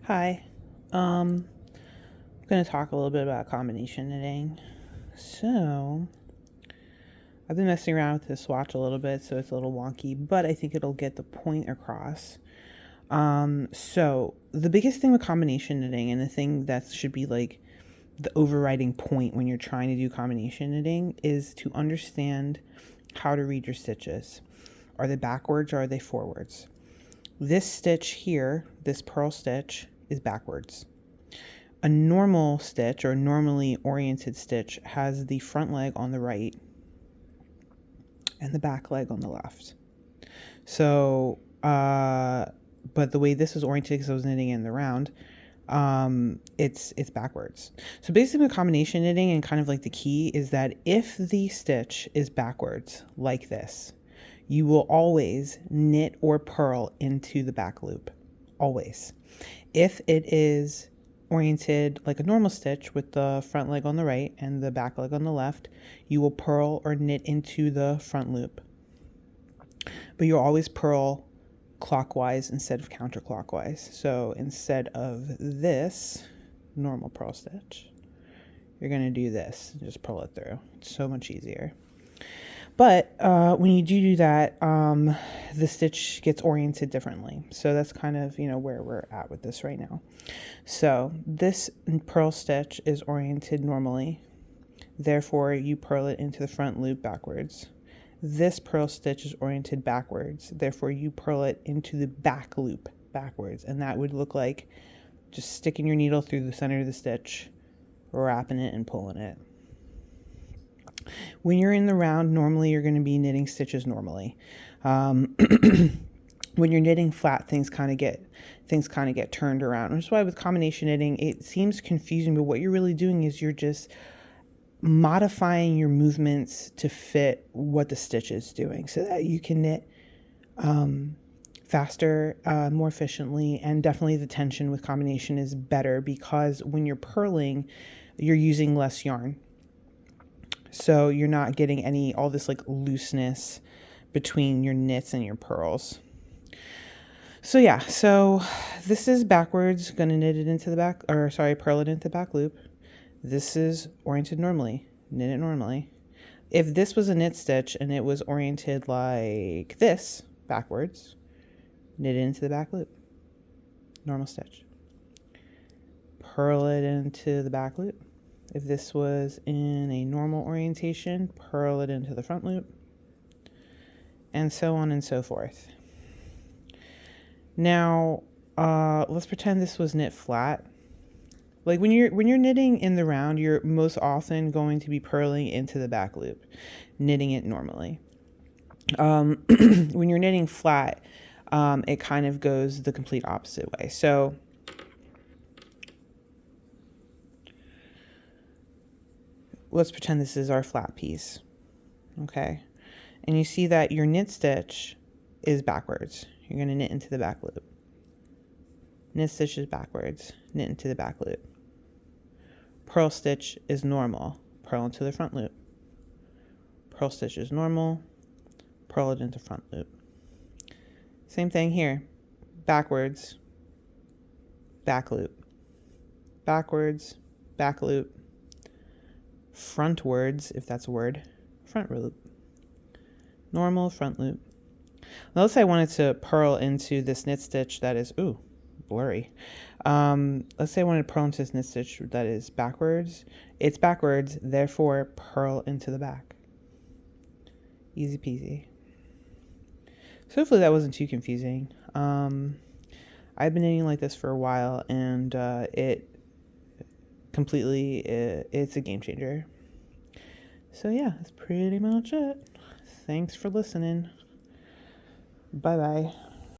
Hi. I'm going to talk a little bit about combination knitting. So, I've been messing around with this swatch a little bit, so it's a little wonky, but I think it'll get the point across. So the biggest thing with combination knitting, and the thing that should be like the overriding point when you're trying to do combination knitting, is to understand how to read your stitches. Are they backwards or are they forwards? This stitch here, this purl stitch, is backwards. A normal stitch or normally oriented stitch has the front leg on the right and the back leg on the left. So, but the way this was oriented, because I was knitting in the round, it's backwards. So basically, combination knitting and kind of like the key is that if the stitch is backwards like this, you will always knit or purl into the back loop, always. If it is oriented like a normal stitch with the front leg on the right and the back leg on the left, you will purl or knit into the front loop. But you'll always purl clockwise instead of counterclockwise. So instead of this normal purl stitch, you're going to do this. Just purl it through. It's so much easier. But when you do that, the stitch gets oriented differently. So that's kind of, where we're at with this right now. So this purl stitch is oriented normally. Therefore, you purl it into the front loop backwards. This purl stitch is oriented backwards. Therefore, you purl it into the back loop backwards. And that would look like just sticking your needle through the center of the stitch, wrapping it and pulling it. When you're in the round, normally you're going to be knitting stitches normally. When you're knitting flat, things kind of get turned around. Which is why with combination knitting, it seems confusing, but what you're really doing is you're just modifying your movements to fit what the stitch is doing, so that you can knit faster, more efficiently, and definitely the tension with combination is better because when you're purling, you're using less yarn. So you're not getting all this like looseness between your knits and your purls. So yeah, so this is backwards, gonna knit it into the back, purl it into the back loop. This is oriented normally, knit it normally. If this was a knit stitch and it was oriented like this, backwards, knit it into the back loop, normal stitch. Purl it into the back loop. If this was in a normal orientation, purl it into the front loop, and so on and so forth. Now, let's pretend this was knit flat. Like when you're knitting in the round, you're most often going to be purling into the back loop, knitting it normally. When you're knitting flat, it kind of goes the complete opposite way. So let's pretend this is our flat piece, okay? And you see that your knit stitch is backwards. You're going to knit into the back loop. Knit stitch is backwards, knit into the back loop. Purl stitch is normal, purl into the front loop. Purl stitch is normal, purl it into front loop. Same thing here, backwards, back loop. Backwards, back loop. Frontwards, if that's a word, front loop. Normal, front loop. Now let's say I wanted to purl into this knit stitch that is, blurry. Let's say I wanted to purl into this knit stitch that is backwards. It's backwards, therefore purl into the back. Easy peasy. So hopefully that wasn't too confusing. I've been knitting like this for a while, and it's a game changer. So yeah, that's pretty much it. Thanks for listening. Bye bye.